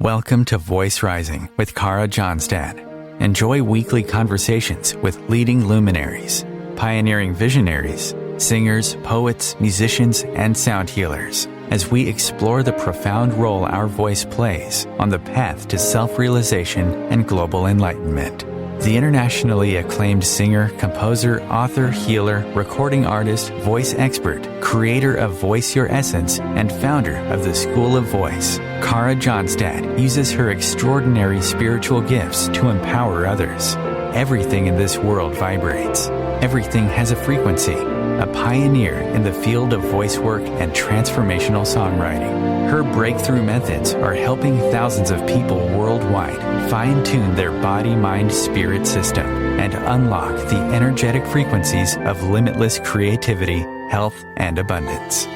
Welcome to Voice Rising with Kara Johnstad. Enjoy weekly conversations with leading luminaries, pioneering visionaries, singers, poets, musicians, and sound healers as we explore the profound role our voice plays on the path to self-realization and global enlightenment. The internationally acclaimed singer, composer, author, healer, recording artist, voice expert, creator of Voice Your Essence, and founder of the School of Voice, Kara Johnstad uses her extraordinary spiritual gifts to empower others. Everything in this world vibrates. Everything has a frequency. A pioneer in the field of voice work and transformational songwriting. Her breakthrough methods are helping thousands of people worldwide fine-tune their body-mind-spirit system and unlock the energetic frequencies of limitless creativity, health, and abundance.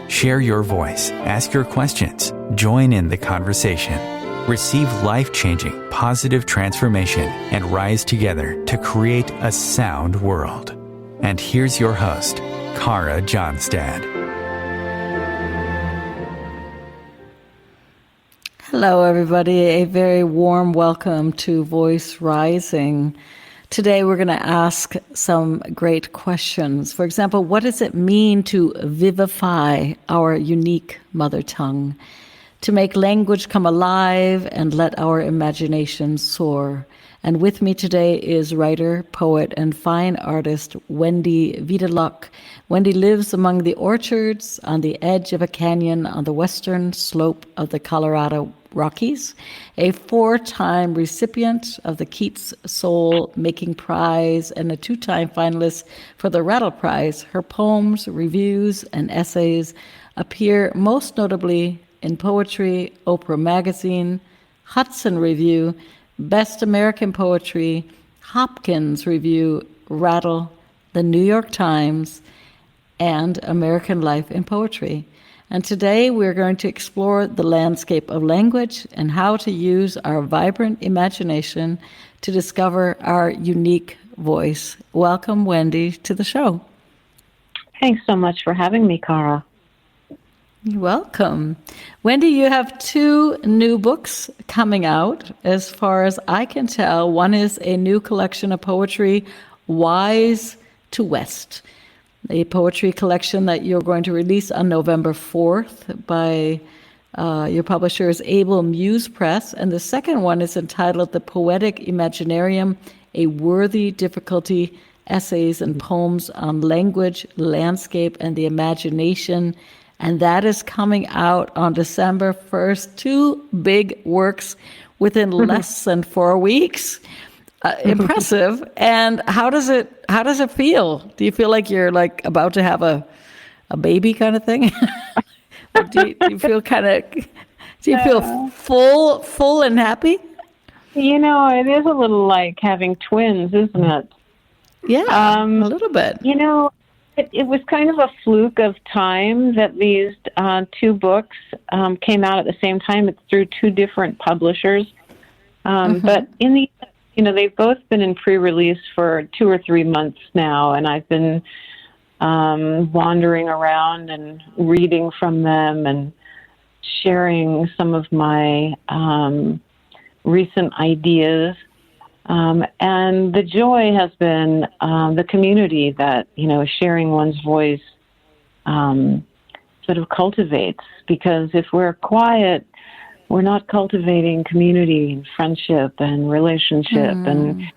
Share your voice, ask your questions, join in the conversation. Receive life-changing, positive transformation and rise together to create a sound world. And here's your host, Kara Johnstad. Hello, everybody. A very warm welcome to Voice Rising. Today, we're going to ask some great questions. For example, what does it mean to vivify our unique mother tongue? To make language come alive and let our imagination soar. And with me today is writer, poet, and fine artist Wendy Videlock. Wendy lives among the orchards on the edge of a canyon on the western slope of the Colorado Rockies, a 4-time recipient of the Keats Soul Making Prize and a 2-time finalist for the Rattle Prize. Her poems, reviews, and essays appear most notably in Poetry, Oprah Magazine, Hudson Review, Best American Poetry, Hopkins Review, Rattle, the New York Times, and American Life in Poetry. And today we're going to explore the landscape of language and how to use our vibrant imagination to discover our unique voice. Welcome, Wendy, to the show. Thanks so much for having me, Kara. You're welcome. Wendy, you have 2 new books coming out, as far as I can tell. One is a new collection of poetry, Wise to West, a poetry collection that you're going to release on November 4th by your publisher is Able Muse Press. And the second one is entitled The Poetic Imaginarium, A Worthy Difficulty, Essays and Poems on Language, Landscape, and the Imagination. And that is coming out on December 1st. 2 big works within less than 4 weeks. Impressive. And how does it feel? Do you feel like you're about to have a baby kind of thing? do you feel full and happy? You know, it is a little like having twins, isn't it? Yeah, a little bit. You know, it was kind of a fluke of time that these 2 books came out at the same time. It's through 2 different publishers. But in the, they've both been in pre-release for 2 or 3 months now, and I've been wandering around and reading from them and sharing some of my recent ideas. And the joy has been the community that, sharing one's voice sort of cultivates. Because if we're quiet, we're not cultivating community and friendship and relationship. And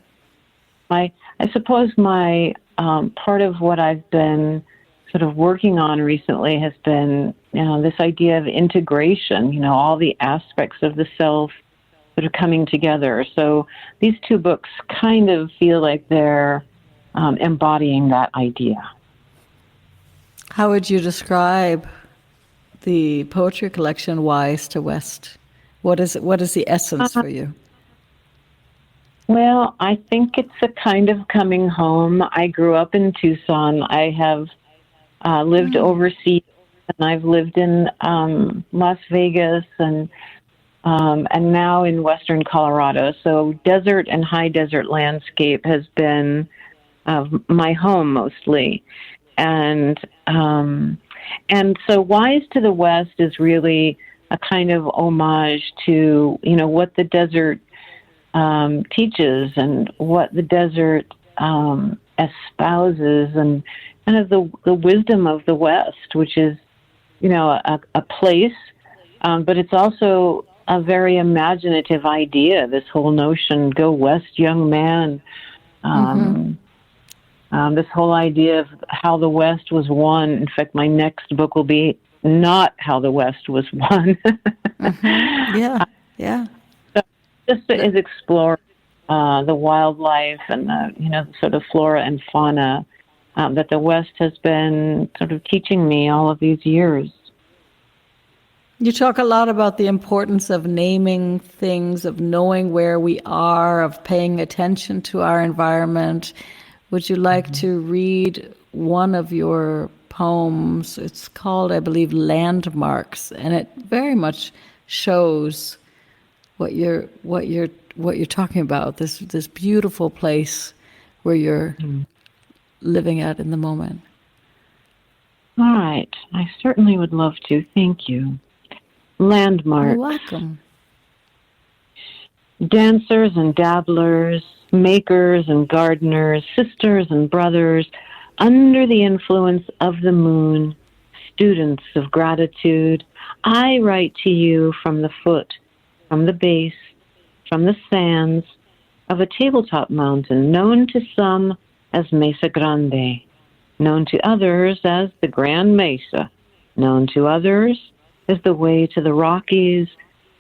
I suppose my part of what I've been sort of working on recently has been this idea of integration, all the aspects of the self that are coming together. So these 2 books kind of feel like they're embodying that idea. How would you describe the poetry collection Wise to West? What is the essence for you? Well, I think it's a kind of coming home. I grew up in Tucson. I have lived overseas, and I've lived in Las Vegas and now in western Colorado. So desert and high desert landscape has been my home mostly. And so Wise to the West is really a kind of homage to, what the desert teaches and what the desert espouses, and kind of the wisdom of the West, which is, a place, but it's also a very imaginative idea, this whole notion, go west, young man. This whole idea of how the West was won. In fact, my next book will be not how the West was won. Yeah. So just is explore the wildlife and the sort of flora and fauna that the West has been sort of teaching me all of these years. You talk a lot about the importance of naming things, of knowing where we are, of paying attention to our environment. Would you like to read one of your poems? It's called, I believe, Landmarks, and it very much shows what you're talking about. This beautiful place where you're living at in the moment. All right, I certainly would love to. Thank you. Landmarks. You're welcome. Dancers and dabblers, makers and gardeners, sisters and brothers, under the influence of the moon, students of gratitude, I write to you from the foot, from the base, from the sands of a tabletop mountain known to some as Mesa Grande, known to others as the Grand Mesa, known to others as the way to the Rockies,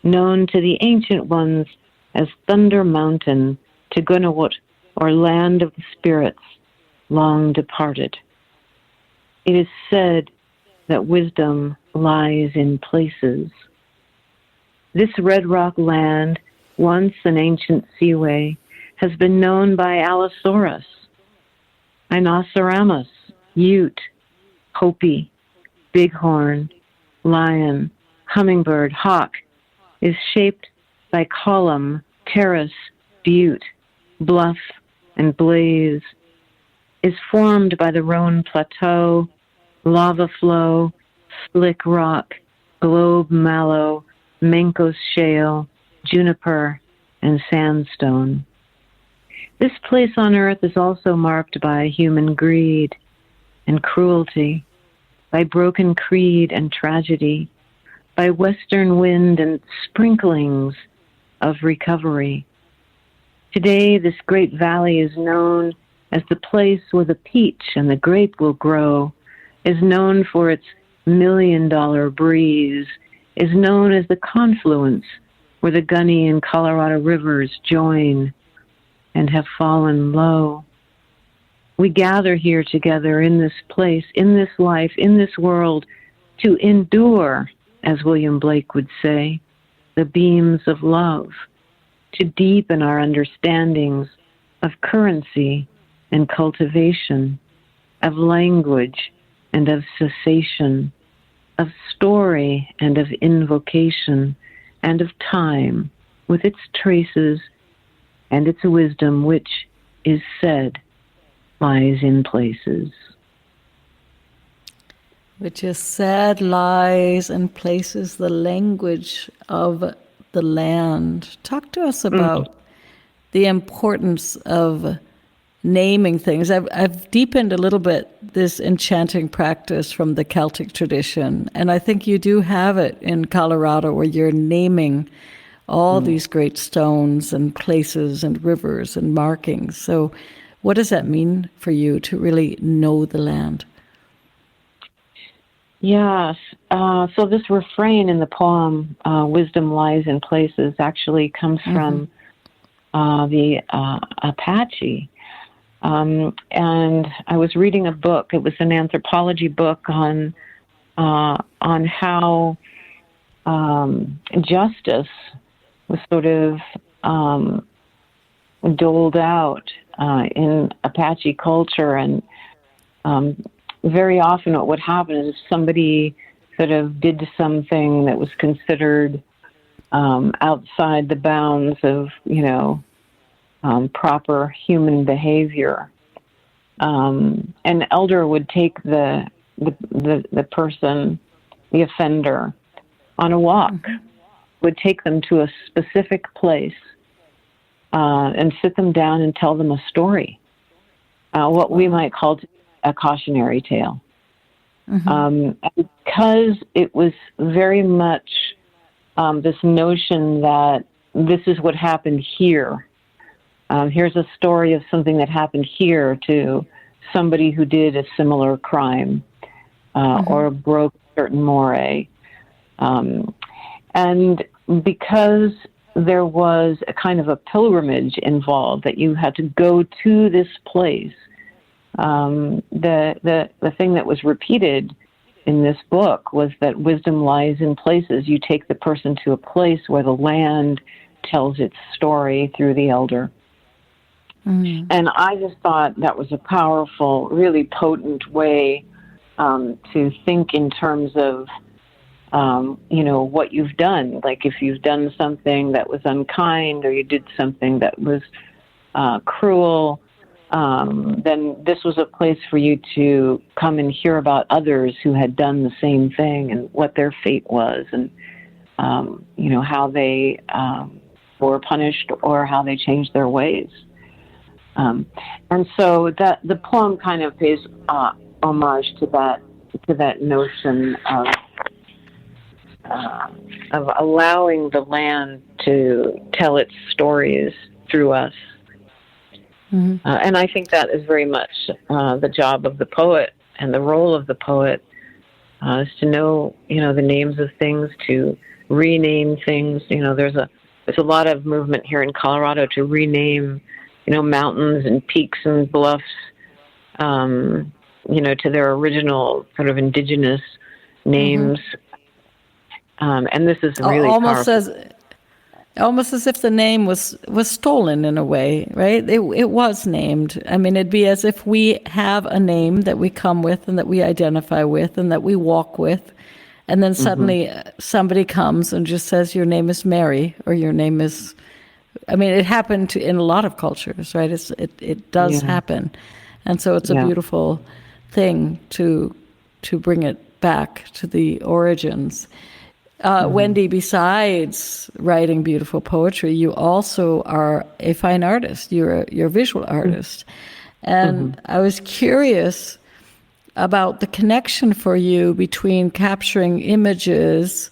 known to the ancient ones as Thunder Mountain, Tugunawut, or Land of the Spirits, long departed. It is said that wisdom lies in places. This red rock land, once an ancient seaway, has been known by Allosaurus, Inoceramus, Ute, Hopi, Bighorn, Lion, Hummingbird, Hawk, is shaped by column, terrace, butte, bluff, and blaze, is formed by the Rhone Plateau, lava flow, slick rock, globe mallow, Mancos shale, juniper, and sandstone. This place on earth is also marked by human greed and cruelty, by broken creed and tragedy, by western wind and sprinklings of recovery. Today, this great valley is known as the place where the peach and the grape will grow, is known for its $1 million breeze, is known as the confluence where the Gunny and Colorado rivers join and have fallen low. We gather here together in this place, in this life, in this world, to endure, as William Blake would say, the beams of love, to deepen our understandings of currency and cultivation, of language and of cessation, of story and of invocation, and of time with its traces and its wisdom, which is said lies in places. Which is said lies in places, the language of the land. Talk to us about the importance of naming things. I've deepened a little bit this enchanting practice from the Celtic tradition, and I think you do have it in Colorado where you're naming all these great stones and places and rivers and markings. So what does that mean for you to really know the land? Yes. So this refrain in the poem, Wisdom Lies in Places, actually comes from the Apache. And I was reading a book. It was an anthropology book on how justice was sort of doled out in Apache culture, and very often what would happen is if somebody sort of did something that was considered outside the bounds of, proper human behavior, an elder would take the person, the offender, on a walk, would take them to a specific place and sit them down and tell them a story, what we might call a cautionary tale. And because it was very much this notion that this is what happened here. Here's a story of something that happened here to somebody who did a similar crime or broke certain moray. And because there was a kind of a pilgrimage involved, that you had to go to this place, the thing that was repeated in this book was that wisdom lies in places. You take the person to a place where the land tells its story through the elder. And I just thought that was a powerful, really potent way to think in terms of, what you've done. Like if you've done something that was unkind or you did something that was cruel, then this was a place for you to come and hear about others who had done the same thing and what their fate was, and how they were punished or how they changed their ways. And so that the poem kind of pays homage to that notion of allowing the land to tell its stories through us. And I think that is very much the job of the poet, and the role of the poet is to know, the names of things, to rename things. There's a lot of movement here in Colorado to rename, mountains and peaks and bluffs, to their original sort of indigenous names. And this is really powerful. Almost as if the name was stolen in a way, right? It was named. I mean, it'd be as if we have a name that we come with and that we identify with and that we walk with, and then suddenly somebody comes and just says, your name is Mary, or your name is... I mean, it happened in a lot of cultures, right? It does happen. And so it's a beautiful thing to bring it back to the origins. Wendy, besides writing beautiful poetry, you also are a fine artist. You're a visual artist. And I was curious about the connection for you between capturing images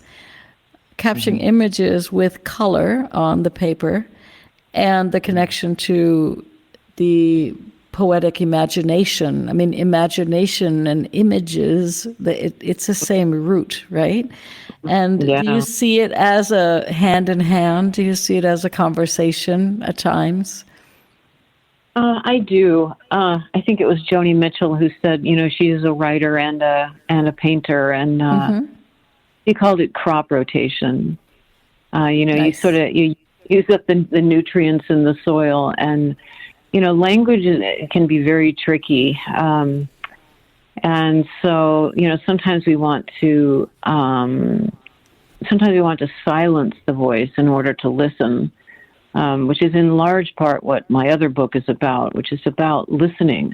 with color on the paper and the connection to the poetic imagination. I mean, imagination and images, it's the same root, right? And do you see it as a hand in hand? Do you see it as a conversation at times? I do. I think it was Joni Mitchell who said, she is a writer and a painter, and she called it crop rotation. Nice. You use up the nutrients in the soil, and language can be very tricky. And so, sometimes we want to silence the voice in order to listen, which is in large part what my other book is about, which is about listening.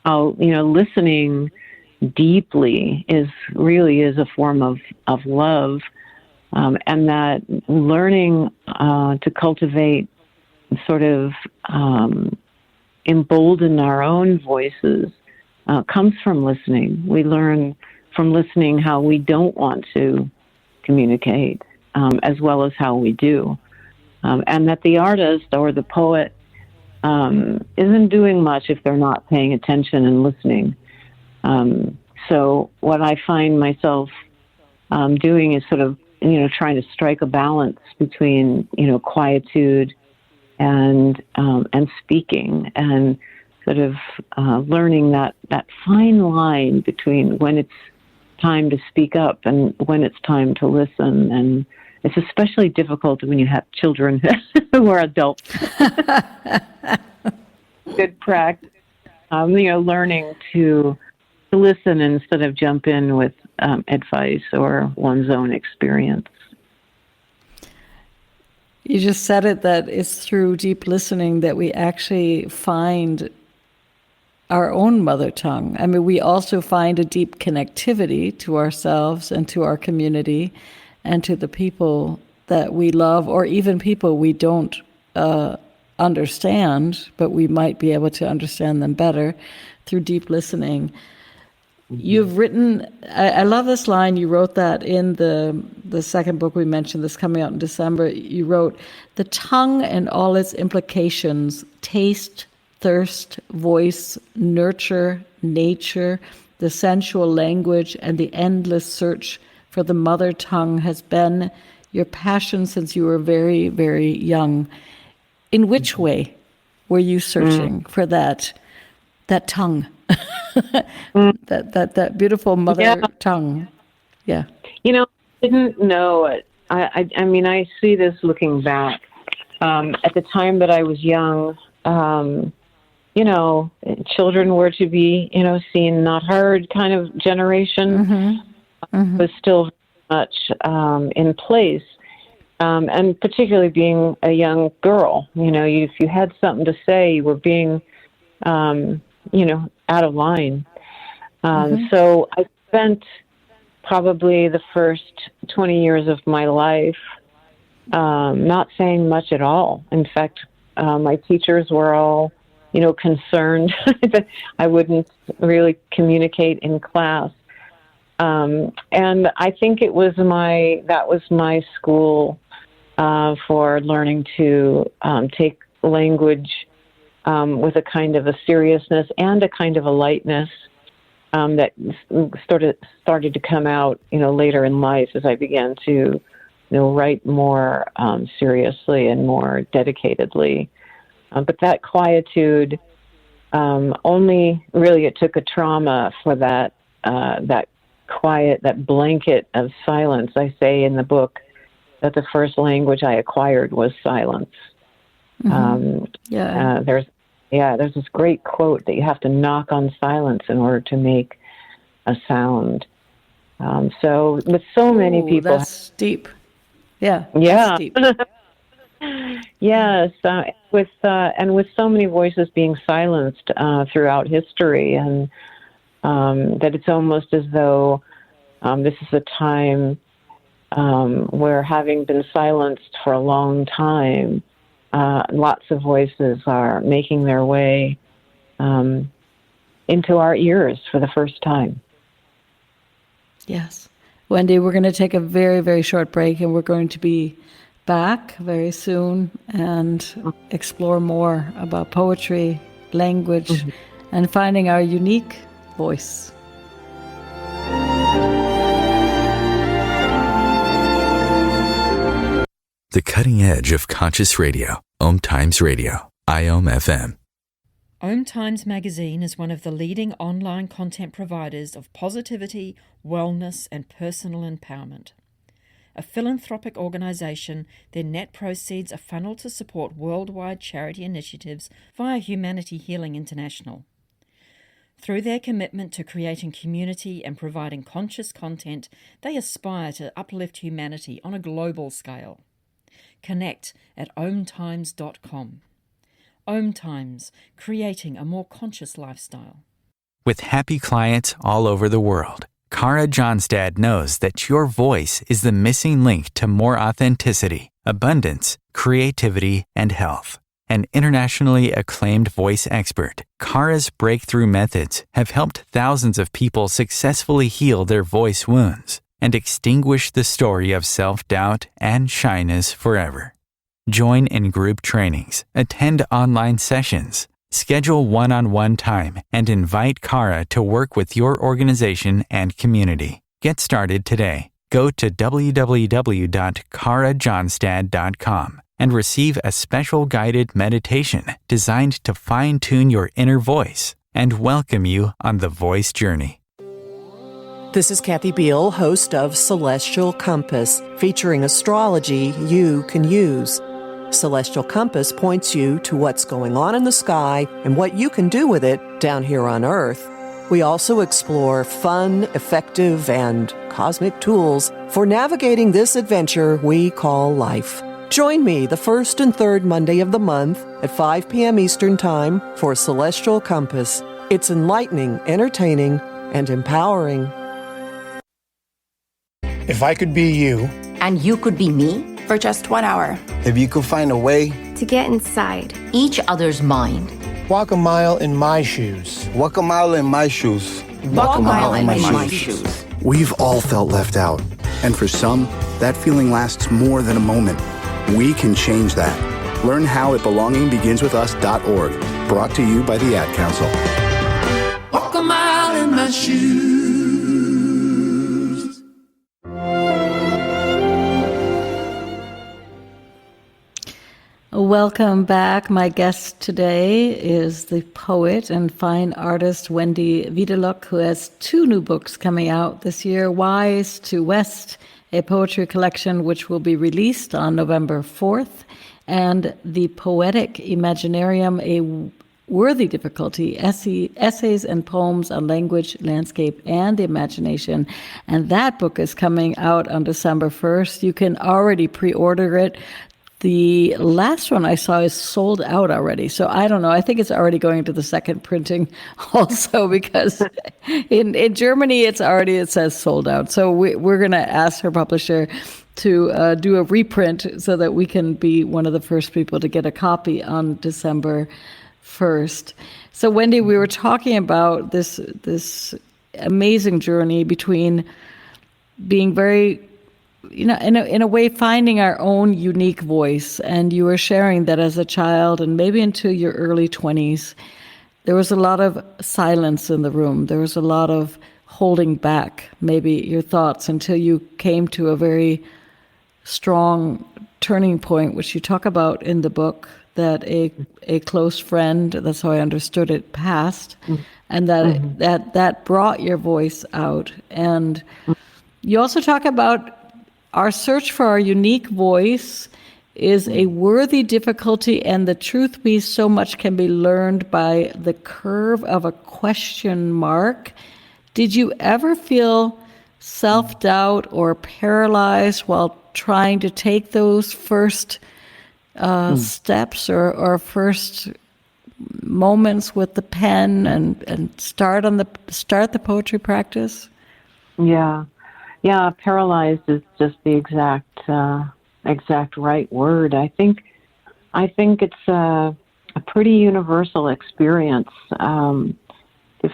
Listening deeply is a form of love, and that learning to cultivate sort of embolden our own voices comes from listening. We learn from listening how we don't want to communicate, as well as how we do, and that the artist or the poet isn't doing much if they're not paying attention and listening. So what I find myself doing is sort of, trying to strike a balance between, quietude and speaking, and sort of learning that fine line between when it's time to speak up and when it's time to listen. And it's especially difficult when you have children who are adults. Good practice. Learning to listen instead of jump in with advice or one's own experience. You just said it, that it's through deep listening that we actually find our own mother tongue. I mean, we also find a deep connectivity to ourselves and to our community and to the people that we love, or even people we don't understand, but we might be able to understand them better through deep listening. You've written, I love this line, you wrote that in the second book we mentioned, this coming out in December. You wrote, "The tongue and all its implications, taste, thirst, voice, nurture, nature, the sensual language, and the endless search for the mother tongue has been your passion since you were very, very young." In which way were you searching for that tongue? that beautiful mother tongue. Yeah. I didn't know it. I mean, I see this looking back. At the time that I was young, children were to be, seen, not heard kind of generation was still very much in place. And particularly being a young girl, if you had something to say, you were being, out of line. So I spent probably the first 20 years of my life not saying much at all. In fact, my teachers were all, concerned that I wouldn't really communicate in class. And I think that was my school for learning to take language with a kind of a seriousness and a kind of a lightness that started to come out, later in life as I began to, write more seriously and more dedicatedly. But that quietude, only really it took a trauma for that quiet, that blanket of silence. I say in the book that the first language I acquired was silence. There's this great quote that you have to knock on silence in order to make a sound. So with so many people, that's deep. Yeah. Yeah. That's deep. Yes. With so many voices being silenced throughout history, and that it's almost as though this is a time where, having been silenced for a long time, lots of voices are making their way into our ears for the first time. Yes. Wendy, we're going to take a very, very short break, and we're going to be back very soon and explore more about poetry, language, and finding our unique voice. The cutting edge of conscious radio. OMTimes Radio. IOM FM. OMTimes Magazine is one of the leading online content providers of positivity, wellness, and personal empowerment. A philanthropic organisation, their net proceeds are funneled to support worldwide charity initiatives via Humanity Healing International. Through their commitment to creating community and providing conscious content, they aspire to uplift humanity on a global scale. Connect at omtimes.com. OMTimes, creating a more conscious lifestyle. With happy clients all over the world, Kara Johnstad knows that your voice is the missing link to more authenticity, abundance, creativity, and health. An internationally acclaimed voice expert, Kara's breakthrough methods have helped thousands of people successfully heal their voice wounds and extinguish the story of self-doubt and shyness forever. Join in group trainings, attend online sessions, schedule one-on-one time, and invite Kara to work with your organization and community. Get started today. Go to www.karajohnstad.com and receive a special guided meditation designed to fine-tune your inner voice and welcome you on the voice journey. This is Kathy Beal, host of Celestial Compass, featuring astrology you can use. Celestial Compass points you to what's going on in the sky and what you can do with it down here on Earth. We also explore fun, effective, and cosmic tools for navigating this adventure we call life. Join me the first and third Monday of the month at 5 p.m. Eastern Time for Celestial Compass. It's enlightening, entertaining, and empowering. If I could be you, and you could be me, for just 1 hour, if you could find a way to get inside each other's mind, walk a mile in my shoes. Walk a mile in my shoes. Walk a mile in my shoes. We've all felt left out, and for some, that feeling lasts more than a moment. We can change that. Learn how at belongingbeginswithus.org. Brought to you by the Ad Council. Walk a mile in my shoes. Welcome back. My guest today is the poet and fine artist Wendy Videlock, who has 2 new books coming out this year, Wise to West, a poetry collection which will be released on November 4th, and The Poetic Imaginarium, a worthy difficulty, essays and poems on language, landscape, and the imagination. And that book is coming out on December 1st. You can already pre-order it. The last one I saw is sold out already. So I don't know. I think it's already going to the second printing also, because in Germany it says sold out. So we're going to ask her publisher to do a reprint so that we can be one of the first people to get a copy on December 1st. So Wendy, we were talking about this amazing journey between being very, in a way, finding our own unique voice. And you were sharing that as a child and maybe into your early 20s, there was a lot of silence in the room. There was a lot of holding back, maybe your thoughts, until you came to a very strong turning point, which you talk about in the book, that a close friend, that's how I understood it, passed, and that brought your voice out. And you also talk about our search for our unique voice is a worthy difficulty, and the truth be so much can be learned by the curve of a question mark. Did you ever feel self-doubt or paralyzed while trying to take those first steps or first moments with the pen and start the poetry practice? Yeah, paralyzed is just the exact right word. I think it's a pretty universal experience to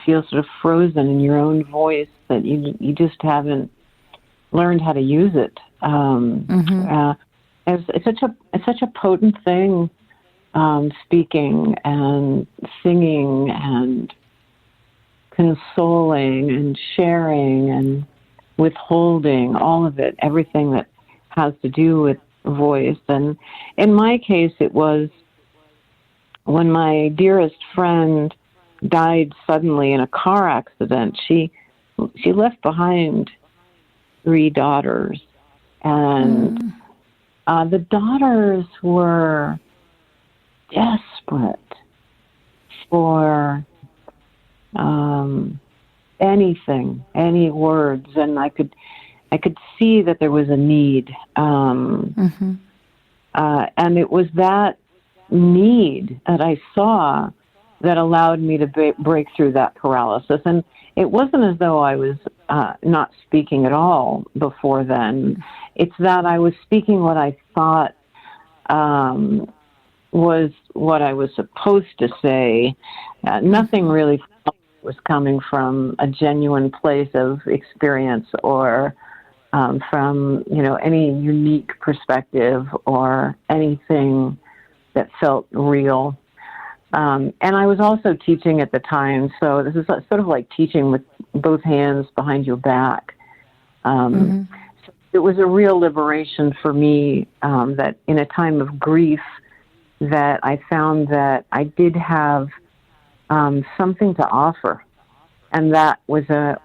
feel sort of frozen in your own voice, that you just haven't learned how to use it. It's such a potent thing, speaking and singing and consoling and sharing and withholding, all of it, everything that has to do with voice. And in my case, it was when my dearest friend died suddenly in a car accident. She left behind 3 daughters, and the daughters were desperate for anything, any words, and I could see that there was a need, and it was that need that I saw that allowed me to break through that paralysis. And it wasn't as though I was not speaking at all before then. It's that I was speaking what I thought was what I was supposed to say. Nothing really was coming from a genuine place of experience or from any unique perspective or anything that felt real. And I was also teaching at the time, so this is sort of like teaching with both hands behind your back. So it was a real liberation for me, that in a time of grief, that I found that I did have something to offer. And that was a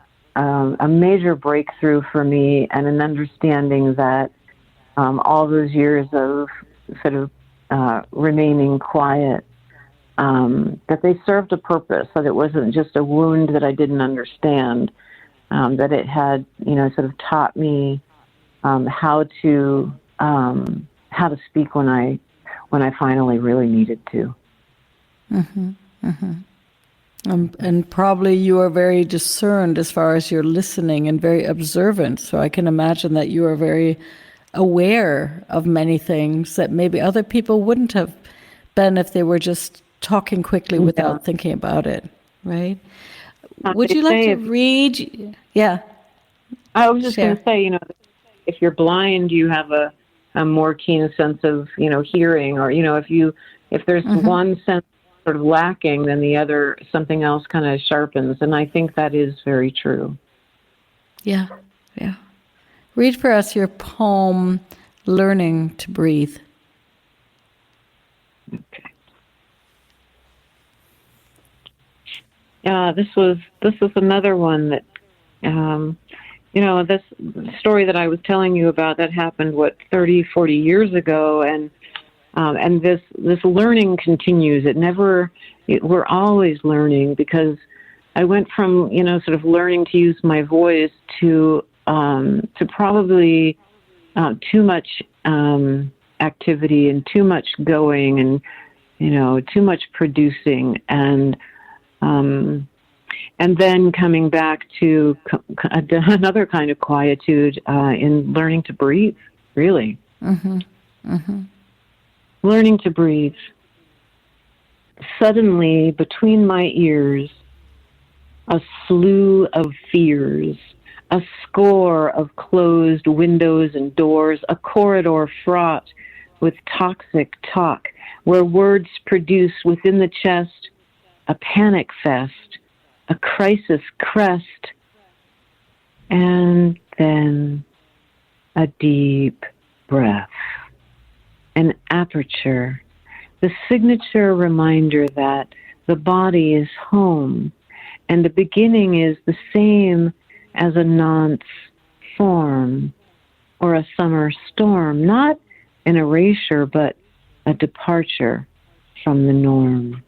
major breakthrough for me, and an understanding that all those years of sort of remaining quiet, that they served a purpose, that it wasn't just a wound that I didn't understand, that it had, sort of taught me how to speak when I finally really needed to. And probably you are very discerned as far as your listening and very observant. So I can imagine that you are very aware of many things that maybe other people wouldn't have been if they were just talking quickly without thinking about it, right? Would you like to read? Yeah. I was just going to say, if you're blind, you have a more keen sense of, hearing, or, if there's one sense sort of lacking, then the other, something else kind of sharpens. And I think that is very true. Yeah. Read for us your poem, Learning to Breathe. Okay. This was another one that, this story that I was telling you about that happened, 30, 40 years ago. And this learning continues. We're always learning, because I went from, sort of learning to use my voice to probably too much activity and too much going and, too much producing, and then coming back to another kind of quietude in learning to breathe, really. Learning to breathe. Suddenly, between my ears, a slew of fears, a score of closed windows and doors, a corridor fraught with toxic talk, where words produce within the chest a panic fest, a crisis crest, and then a deep breath, an aperture, the signature reminder that the body is home, and the beginning is the same as a nonce form or a summer storm, not an erasure, but a departure from the norm.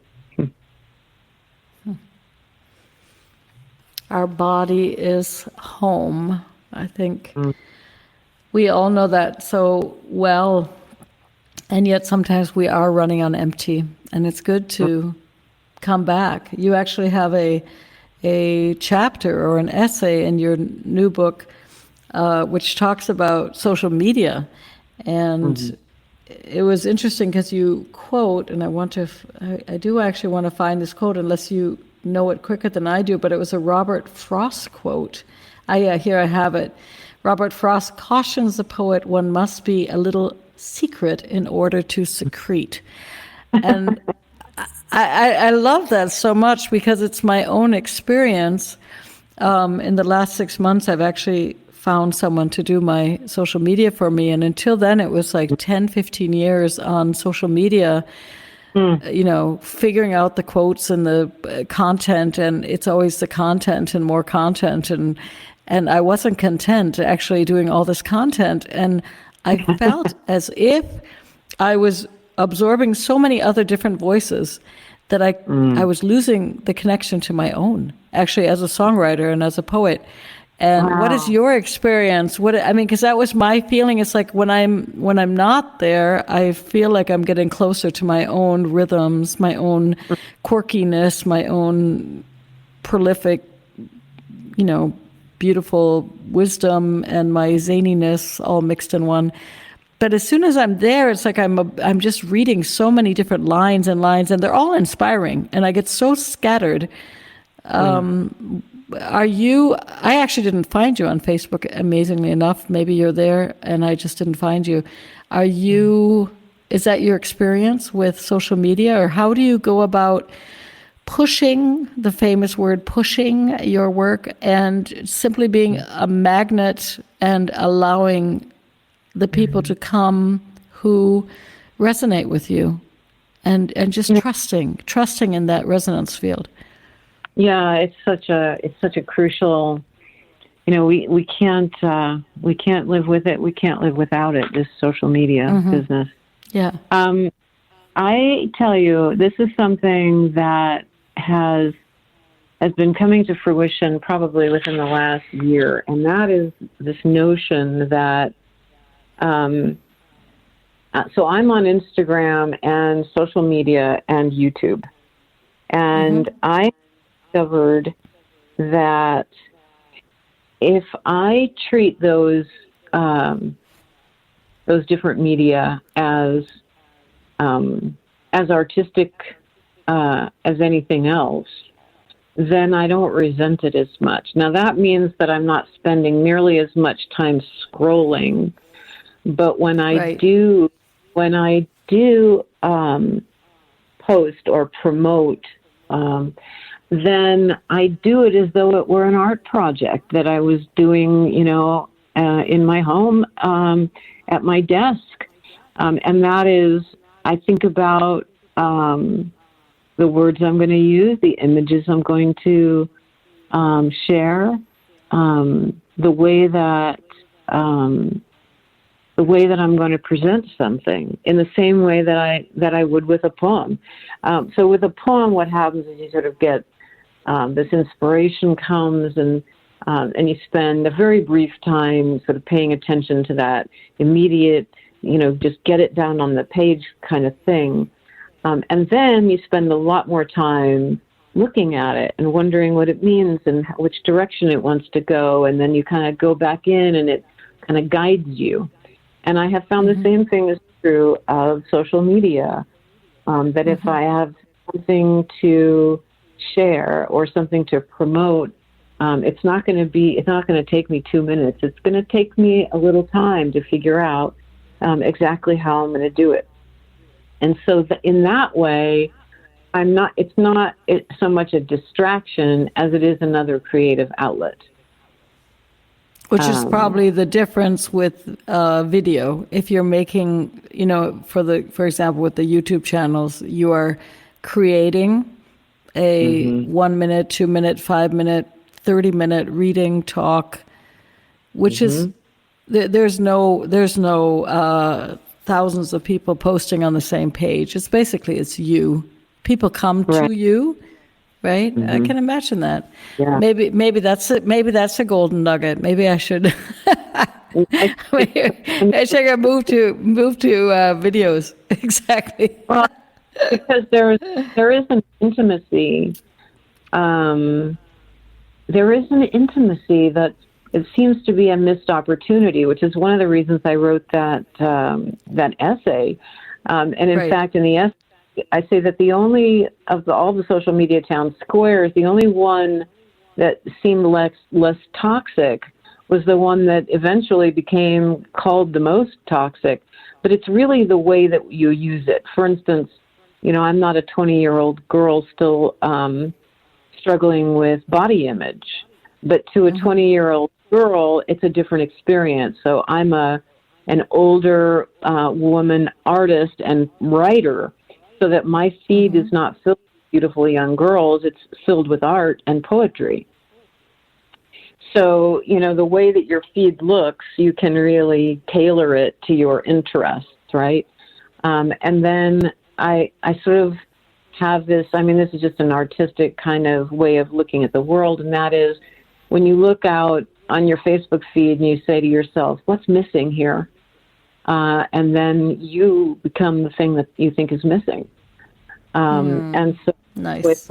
Our body is home. I think we all know that so well, and yet sometimes we are running on empty, and it's good to come back. You actually have a chapter or an essay in your new book which talks about social media, and it was interesting because you quote, and I do actually want to find this quote, unless you know it quicker than I do, but it was a Robert Frost quote. Here I have it. Robert Frost cautions the poet one must be a little secret in order to secrete. And I love that so much, because it's my own experience. In the last 6 months, I've actually found someone to do my social media for me. And until then, it was like 10, 15 years on social media, figuring out the quotes and the content, and it's always the content and more content. And I wasn't content actually doing all this content. And I felt as if I was absorbing so many other different voices that I was losing the connection to my own, actually, as a songwriter and as a poet. And what is your experience? Because that was my feeling. It's like when I'm not there, I feel like I'm getting closer to my own rhythms, my own quirkiness, my own prolific, beautiful wisdom, and my zaniness all mixed in one. But as soon as I'm there, it's like I'm just reading so many different lines, and they're all inspiring, and I get so scattered. I actually didn't find you on Facebook, amazingly enough. Maybe you're there and I just didn't find you. Is that your experience with social media, or how do you go about pushing, the famous word, pushing your work, and simply being a magnet and allowing the people to come who resonate with you, and just trusting in that resonance field? Yeah, it's such a crucial. We can't live with it. We can't live without it. This social media business. Yeah. I tell you, this is something that has been coming to fruition probably within the last year, and that is this notion that. So I'm on Instagram and social media and YouTube, and I discovered that if I treat those different media as artistic as anything else, then I don't resent it as much. Now that means that I'm not spending nearly as much time scrolling, but when I do post or promote, then I do it as though it were an art project that I was doing, in my home, at my desk. And that is, I think about the words I'm going to use, the images I'm going to share, the way that I'm going to present something in the same way that I would with a poem. So with a poem, what happens is you sort of get this inspiration comes, and you spend a very brief time sort of paying attention to that immediate, just get it down on the page kind of thing. And then you spend a lot more time looking at it and wondering what it means and which direction it wants to go. And then you kind of go back in and it kind of guides you. And I have found the same thing is true of social media, that if I have something to share or something to promote, it's not going to take me 2 minutes. It's going to take me a little time to figure out exactly how I'm going to do it. And so in that way, it's not so much a distraction as it is another creative outlet. Which is probably the difference with video. If you're making, for example, with the YouTube channels, you are creating a 1 minute, 2 minute, 5 minute, 30-minute reading talk, which is there's no thousands of people posting on the same page. It's you. People come to you, right? I can imagine that. Yeah. Maybe that's it. Maybe that's a golden nugget. Maybe I should. I should move to videos. Exactly. Well, because there is an intimacy. There is an intimacy that it seems to be a missed opportunity, which is one of the reasons I wrote that essay. And in fact, in the essay, I say that the only of all the social media town squares, the only one that seemed less toxic was the one that eventually became called the most toxic. But it's really the way that you use it. For instance, I'm not a 20-year-old girl still struggling with body image, but to a 20-year-old girl, it's a different experience. So I'm an older woman artist and writer, so that my feed is not filled with beautiful young girls, it's filled with art and poetry. So, the way that your feed looks, you can really tailor it to your interests, right? And then I sort of have this, this is just an artistic kind of way of looking at the world, and that is when you look out on your Facebook feed and you say to yourself, what's missing here? And then you become the thing that you think is missing. And so nice.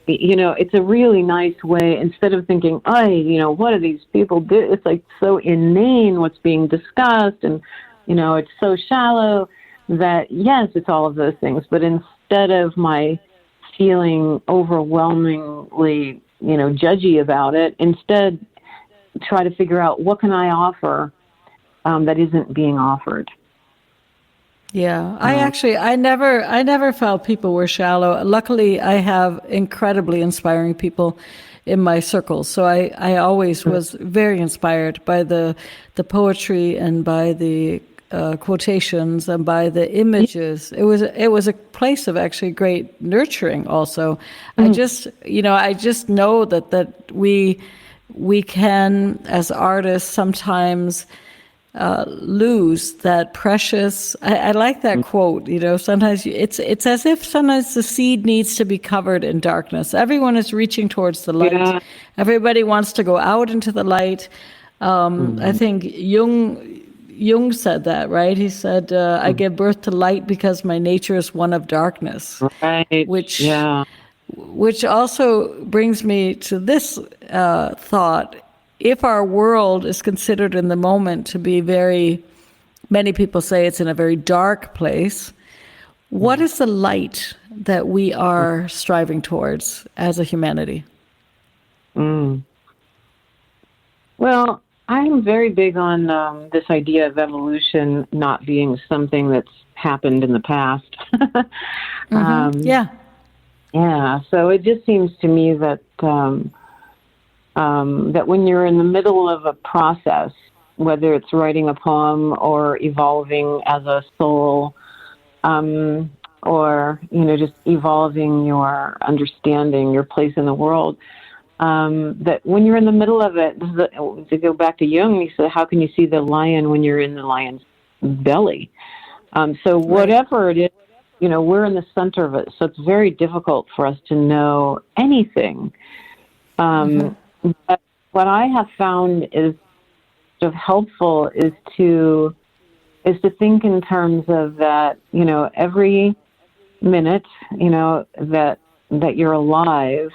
It's a really nice way, instead of thinking, what do these people do? It's like so inane what's being discussed, and, it's so shallow that, yes, it's all of those things. But instead of my feeling overwhelmingly, judgy about it, instead try to figure out what can I offer that isn't being offered. Yeah, I never felt people were shallow. Luckily, I have incredibly inspiring people in my circles. So I always was very inspired by the poetry and by the quotations and by the images. It was a place of actually great nurturing also. I just know that we can, as artists, sometimes lose that precious. I like that quote. Sometimes it's as if sometimes the seed needs to be covered in darkness. Everyone is reaching towards the light. Yeah. Everybody wants to go out into the light. I think Jung said that, right? He said, "I give birth to light because my nature is one of darkness." Right. Which which also brings me to this thought. If our world is considered in the moment to be many people say it's in a very dark place, what is the light that we are striving towards as a humanity? Well, I'm very big on this idea of evolution not being something that's happened in the past. Yeah. So it just seems to me that that when you're in the middle of a process, whether it's writing a poem or evolving as a soul, or just evolving your understanding, your place in the world, that when you're in the middle of it, to go back to Jung, he said, how can you see the lion when you're in the lion's belly? So whatever it is, we're in the center of it. So it's very difficult for us to know anything. But what I have found is sort of helpful is to think in terms of that, every minute, that you're alive,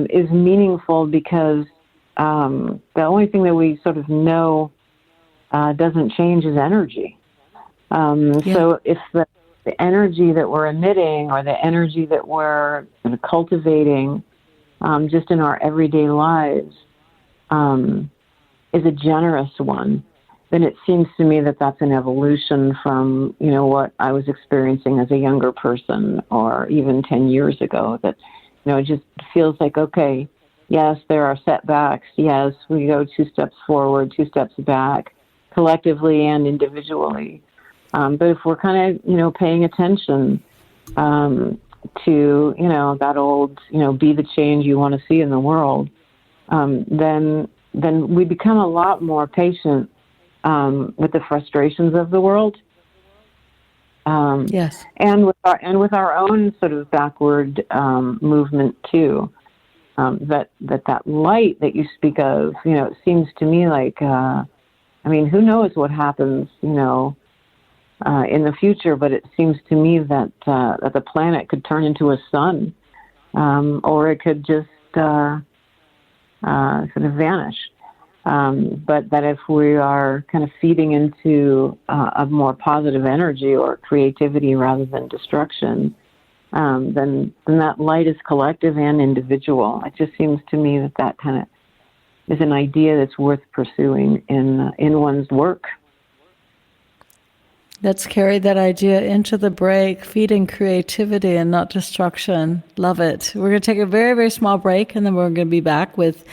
is meaningful because the only thing that we sort of know doesn't change is energy. So if the energy that we're emitting or the energy that we're cultivating just in our everyday lives is a generous one, then it seems to me that that's an evolution from, what I was experiencing as a younger person or even 10 years ago, that, it just feels like, okay, yes, there are setbacks. Yes, we go 2 steps forward, 2 steps back, collectively and individually. But if we're kind of, paying attention to, that old, be the change you want to see in the world, then we become a lot more patient with the frustrations of the world. Yes, and with our own sort of backward movement too. That light that you speak of, it seems to me like, who knows what happens, in the future, but it seems to me that the planet could turn into a sun, or it could just sort of vanish. But that if we are kind of feeding into a more positive energy or creativity rather than destruction, then that light is collective and individual. It just seems to me that kind of is an idea that's worth pursuing in one's work. Let's carry that idea into the break, feeding creativity and not destruction. Love it. We're going to take a very, very small break, and then we're going to be back with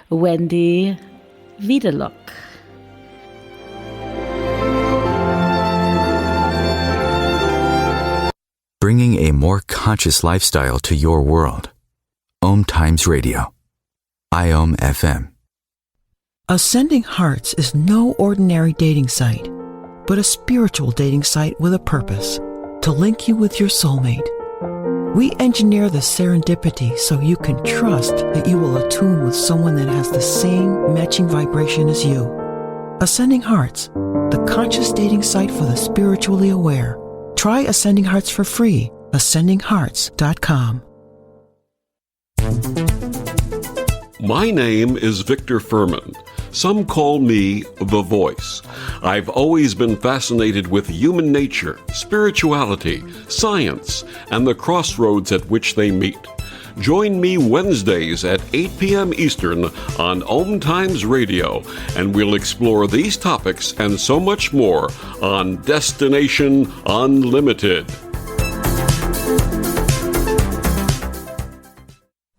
Wendy Videlock. Bringing a more conscious lifestyle to your world. OMTimes Radio. IOM FM. Ascending Hearts is no ordinary dating site, but a spiritual dating site with a purpose, to link you with your soulmate. We engineer the serendipity so you can trust that you will attune with someone that has the same matching vibration as you. Ascending Hearts, the conscious dating site for the spiritually aware. Try Ascending Hearts for free. AscendingHearts.com. My name is Victor Furman. Some call me The Voice. I've always been fascinated with human nature, spirituality, science, and the crossroads at which they meet. Join me Wednesdays at 8 p.m. Eastern on OMTimes Radio, and we'll explore these topics and so much more on Destination Unlimited.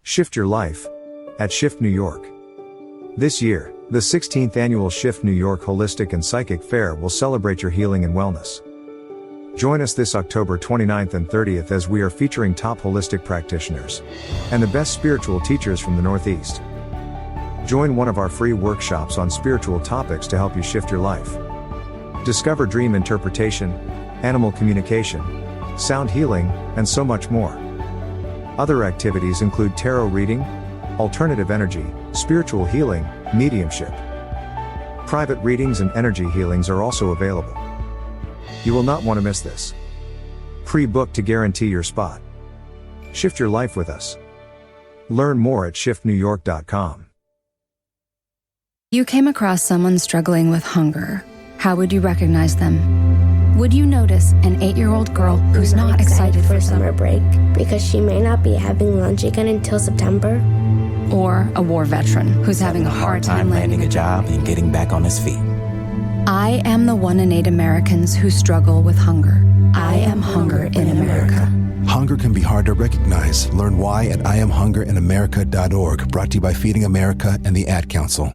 Shift Your Life at Shift New York. This year, the 16th annual Shift New York Holistic and Psychic Fair will celebrate your healing and wellness. Join us this October 29th and 30th as we are featuring top holistic practitioners and the best spiritual teachers from the Northeast. Join one of our free workshops on spiritual topics to help you shift your life. Discover dream interpretation, animal communication, sound healing, and so much more. Other activities include tarot reading, alternative energy, spiritual healing, mediumship. Private readings and energy healings are also available. You will not want to miss this. Pre-book to guarantee your spot. Shift your life with us. Learn more at shiftnewyork.com. You came across someone struggling with hunger. How would you recognize them? Would you notice an 8-year-old girl who's not excited for summer break because she may not be having lunch again until September? Or a war veteran who's having a hard time landing a job and getting back on his feet? I am the 1 in 8 Americans who struggle with hunger. I am hunger in America. Hunger can be hard to recognize. Learn why at IamHungerInAmerica.org. Brought to you by Feeding America and the Ad Council.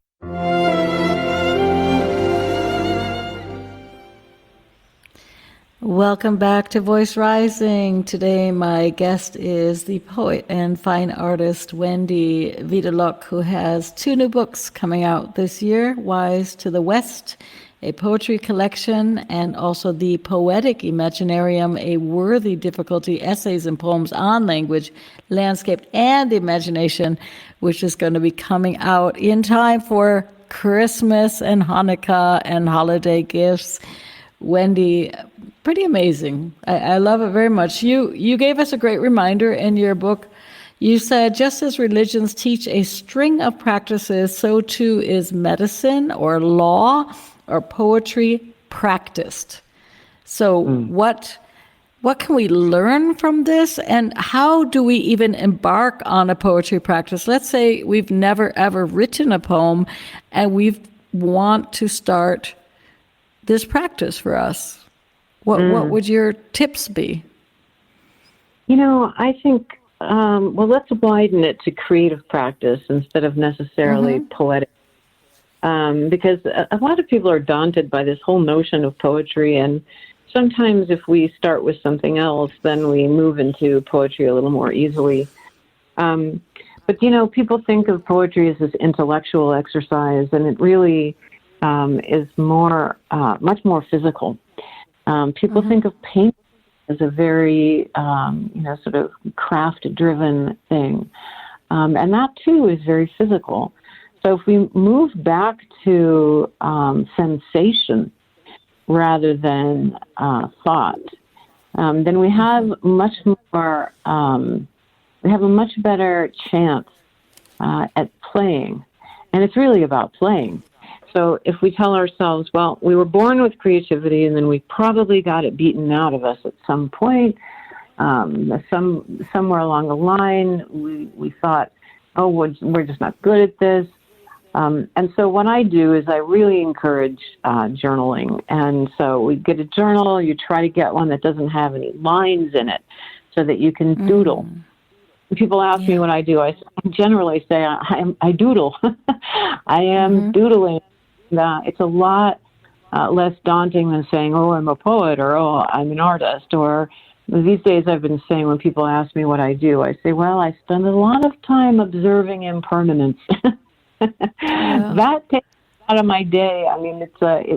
Welcome back to Voice Rising. Today my guest is the poet and fine artist Wendy Videlock, who has 2 new books coming out this year, Wise to the West, a poetry collection, and also the Poetic Imaginarium, a worthy difficulty essays and poems on language, landscape, and imagination, which is going to be coming out in time for Christmas and Hanukkah and holiday gifts. Wendy, pretty amazing. I love it very much. You gave us a great reminder in your book. You said, just as religions teach a string of practices, so too is medicine or law or poetry practiced. So what can we learn from this? And how do we even embark on a poetry practice? Let's say we've never, ever written a poem and we want to start this practice for us. What would your tips be? I think, let's widen it to creative practice instead of necessarily poetic. Because a lot of people are daunted by this whole notion of poetry, and sometimes if we start with something else, then we move into poetry a little more easily. But people think of poetry as this intellectual exercise, and it really is much more physical. People think of painting as a very, sort of craft-driven thing. And that, too, is very physical. So if we move back to sensation rather than thought, then we have much more, we have a much better chance at playing. And it's really about playing. So if we tell ourselves, well, we were born with creativity and then we probably got it beaten out of us at some point, somewhere along the line, we thought, oh, we're just not good at this. And so what I do is I really encourage journaling. And so we get a journal, you try to get one that doesn't have any lines in it so that you can doodle. When people ask me what I do, I generally say I doodle. I am doodling. It's a lot less daunting than saying, oh, I'm a poet, or oh, I'm an artist. Or these days I've been saying, when people ask me what I do, I say, well, I spend a lot of time observing impermanence. That takes out of my day. I mean,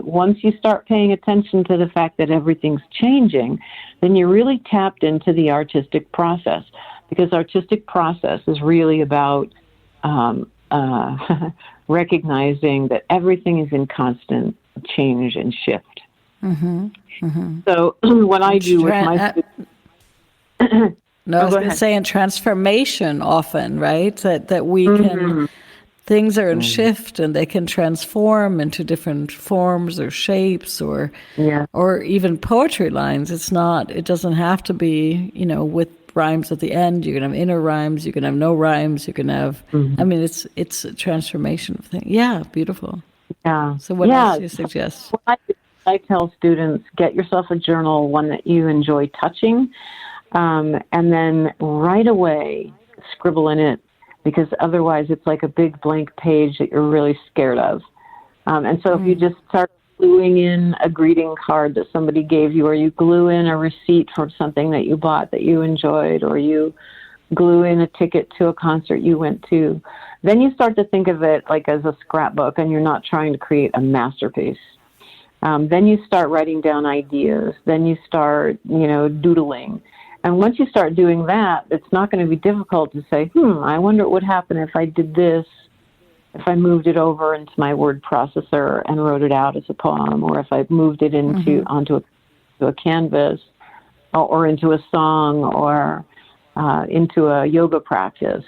once you start paying attention to the fact that everything's changing, then you're really tapped into the artistic process, because artistic process is really about recognizing that everything is in constant change and shift. So what I do with my students... I was going to say in transformation often, right? That we can... Things are in shift, and they can transform into different forms or shapes, or even poetry lines. It doesn't have to be, with rhymes at the end. You can have inner rhymes. You can have no rhymes. You can have. I mean, it's a transformation of things. Yeah, beautiful. Yeah. So what else do you suggest? I tell students, get yourself a journal, one that you enjoy touching, and then right away scribble in it, because otherwise it's like a big blank page that you're really scared of. And so if you just start gluing in a greeting card that somebody gave you, or you glue in a receipt for something that you bought that you enjoyed, or you glue in a ticket to a concert you went to, then you start to think of it like as a scrapbook, and you're not trying to create a masterpiece. Then you start writing down ideas. Then you start, doodling. And once you start doing that, it's not going to be difficult to say, I wonder what would happen if I did this, if I moved it over into my word processor and wrote it out as a poem, or if I moved it onto a canvas, or into a song, or into a yoga practice.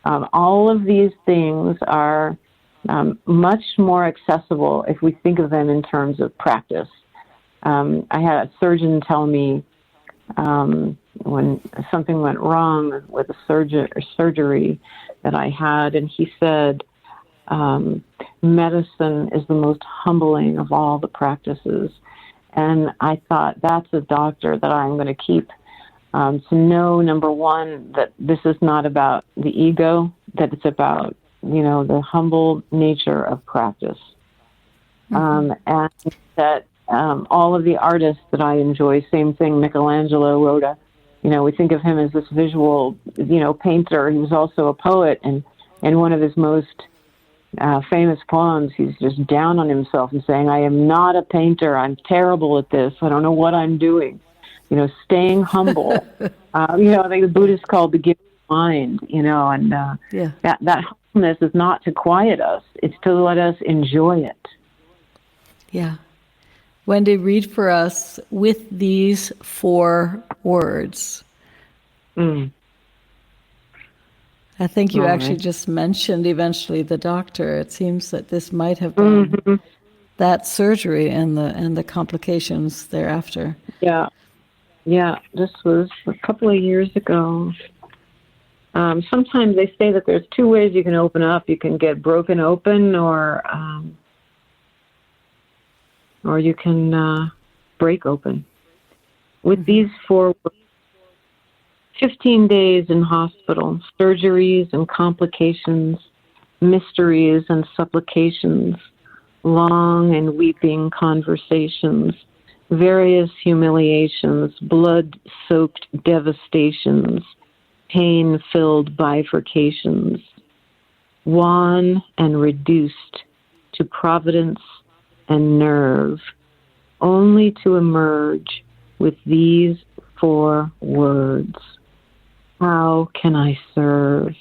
All of these things are much more accessible if we think of them in terms of practice. I had a surgeon tell me when something went wrong with a surgery that I had, and he said, medicine is the most humbling of all the practices. And I thought, that's a doctor that I'm going to keep. To know, number one, that this is not about the ego, that it's about, the humble nature of practice. And that all of the artists that I enjoy, same thing, Michelangelo wrote we think of him as this visual, painter. He was also a poet, and one of his most famous poems, he's just down on himself and saying, I am not a painter. I'm terrible at this. I don't know what I'm doing. Staying humble. I think the Buddhists called the gift mind, and that humbleness is not to quiet us. It's to let us enjoy it. Yeah. Wendy, read for us with these 4 words. I think you actually just mentioned eventually the doctor. It seems that this might have been that surgery and the complications thereafter. Yeah, this was a couple of years ago. Sometimes they say that there's 2 ways you can open up. You can get broken open, or you can break open. With these 4 words, 15 days in hospital, surgeries and complications, mysteries and supplications, long and weeping conversations, various humiliations, blood-soaked devastations, pain-filled bifurcations, wan and reduced to providence and nerve, only to emerge with these 4 words. How can I serve?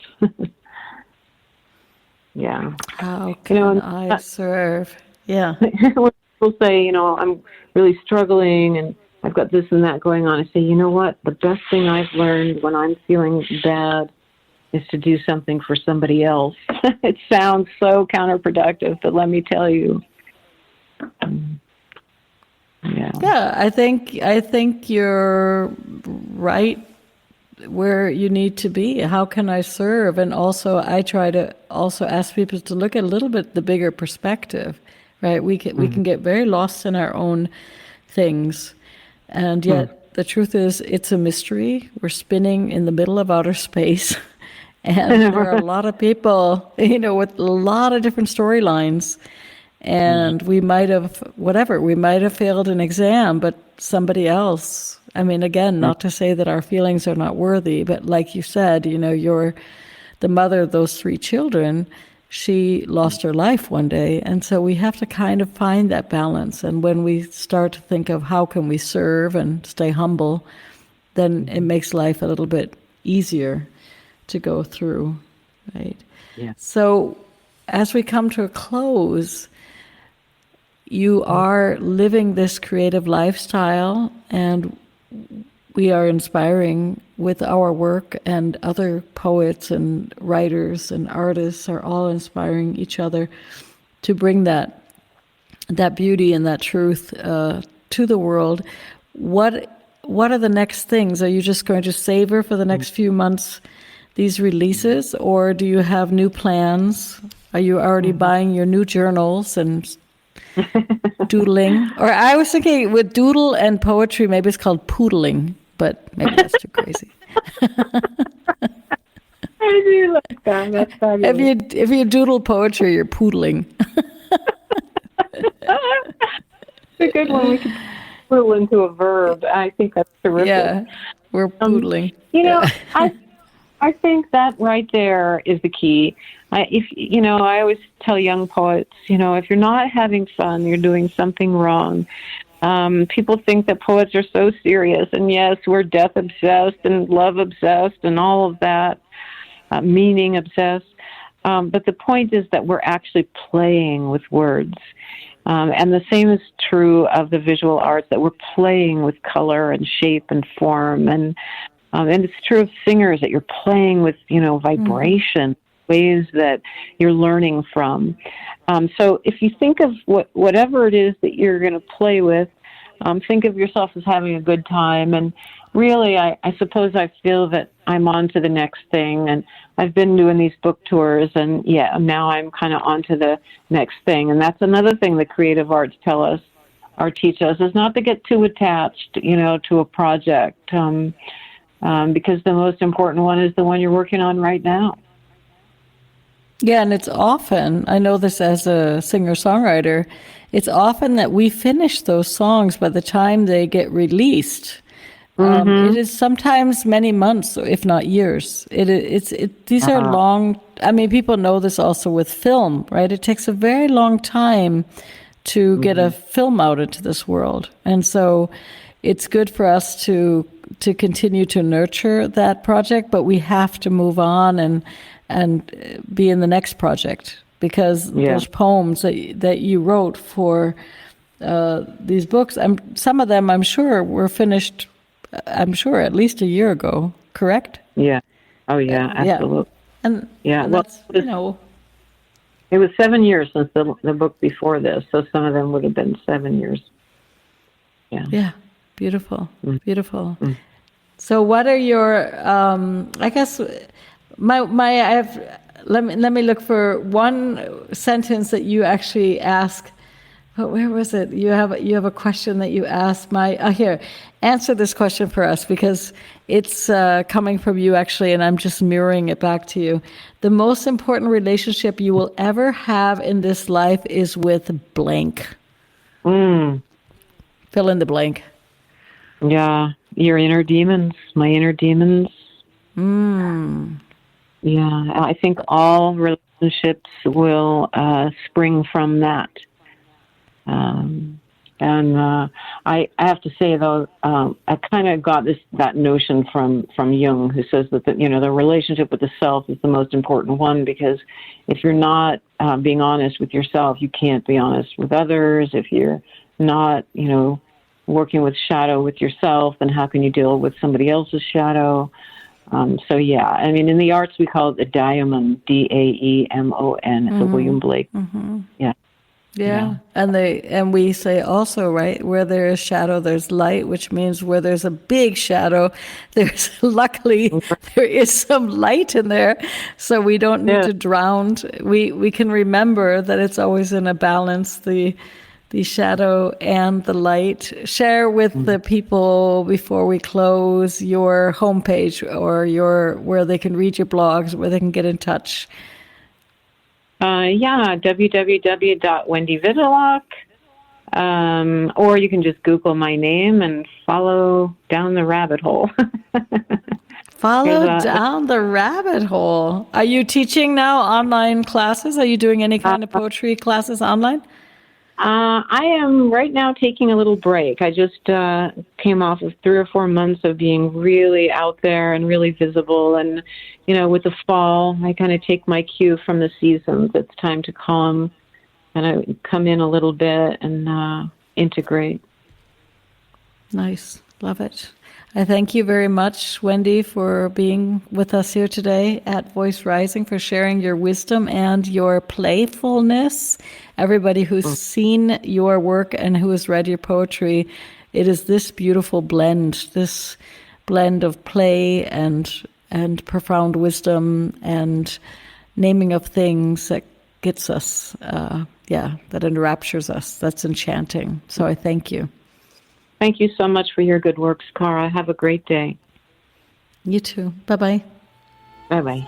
Yeah. How can I serve? Yeah. When people say, I'm really struggling and I've got this and that going on, I say, you know what? The best thing I've learned when I'm feeling bad is to do something for somebody else. It sounds so counterproductive, but let me tell you. Yeah, I think you're right where you need to be. How can I serve? And also, I try to also ask people to look at a little bit the bigger perspective, right? We can get very lost in our own things, and yet the truth is, it's a mystery. We're spinning in the middle of outer space, and there are a lot of people, with a lot of different storylines. And we might have failed an exam, but somebody else, again, not to say that our feelings are not worthy, but like you said, you're the mother of those 3 children. She lost her life one day. And so we have to kind of find that balance. And when we start to think of how can we serve and stay humble, then it makes life a little bit easier to go through, right? Yeah. So as we come to a close, you are living this creative lifestyle, and we are inspiring with our work, and other poets and writers and artists are all inspiring each other to bring that beauty and that truth to the world. What are the next things? Are you just going to savor for the next few months these releases, or do you have new plans? Are you already buying your new journals and doodling? Or I was thinking with doodle and poetry, maybe it's called poodling, but maybe that's too crazy. I do like that. That's fabulous. If you doodle poetry, you're poodling. It's a good one. We could poodle into a verb. I think that's terrific. Yeah, we're poodling. I think that right there is the key. I always tell young poets, if you're not having fun, you're doing something wrong. People think that poets are so serious, and yes, we're death obsessed and love obsessed and all of that, meaning obsessed. But the point is that we're actually playing with words. And the same is true of the visual arts, that we're playing with color and shape and form. And And it's true of singers that you're playing with, vibration, ways that you're learning from. So if you think of whatever it is that you're going to play with, think of yourself as having a good time. And really, I suppose I feel that I'm on to the next thing. And I've been doing these book tours, and now I'm kind of on to the next thing. And that's another thing the creative arts tell us or teach us, is not to get too attached, to a project, because the most important one is the one you're working on right now. Yeah, and it's often, I know this as a singer-songwriter, it's often that we finish those songs by the time they get released. It is sometimes many months, if not years. These are long, people know this also with film, right? It takes a very long time to get a film out into this world. And so it's good for us to continue to nurture that project, but we have to move on and be in the next project, because those poems that you wrote for these books, some of them I'm sure were finished, at least a year ago, correct? Yeah. Oh, yeah, absolutely. And that's, It was 7 years since the book before this, so some of them would have been 7 years. Yeah. Yeah. Beautiful. Beautiful. So what are your, I guess, let me look for one sentence that you actually ask. Where was it? You have a question that you asked here. Answer this question for us, because it's coming from you actually, and I'm just mirroring it back to you. The most important relationship you will ever have in this life is with blank. Fill in the blank. Yeah, your inner demons, my inner demons. Yeah, I think all relationships will spring from that. I have to say, though, I kind of got that notion from Jung, who says that the relationship with the self is the most important one, because if you're not being honest with yourself, you can't be honest with others. If you're not, working with shadow with yourself, then how can you deal with somebody else's shadow? So yeah, in the arts we call it a daemon, D-A-E-M-O-N. It's a William Blake. Yeah. And we say also, right, where there is shadow, there's light, which means where there's a big shadow, there's luckily there is some light in there, so we don't need to drown. We can remember that it's always in a balance, the shadow and the light. Share with the people before we close your homepage or where they can read your blogs, where they can get in touch. www.Wendy Videlock, or you can just Google my name and follow down the rabbit hole. Follow down the rabbit hole. Are you teaching now online classes? Are you doing any kind of poetry classes online? I am right now taking a little break. I just came off of 3 or 4 months of being really out there and really visible. And, with the fall, I kind of take my cue from the seasons. It's time to calm, and I come in a little bit and integrate. Nice. Love it. I thank you very much, Wendy, for being with us here today at Voice Rising, for sharing your wisdom and your playfulness. Everybody who's seen your work and who has read your poetry, it is this beautiful blend of play and profound wisdom and naming of things that gets us, that enraptures us. That's enchanting. So I thank you. Thank you so much for your good works, Kara. Have a great day. You too. Bye-bye. Bye-bye.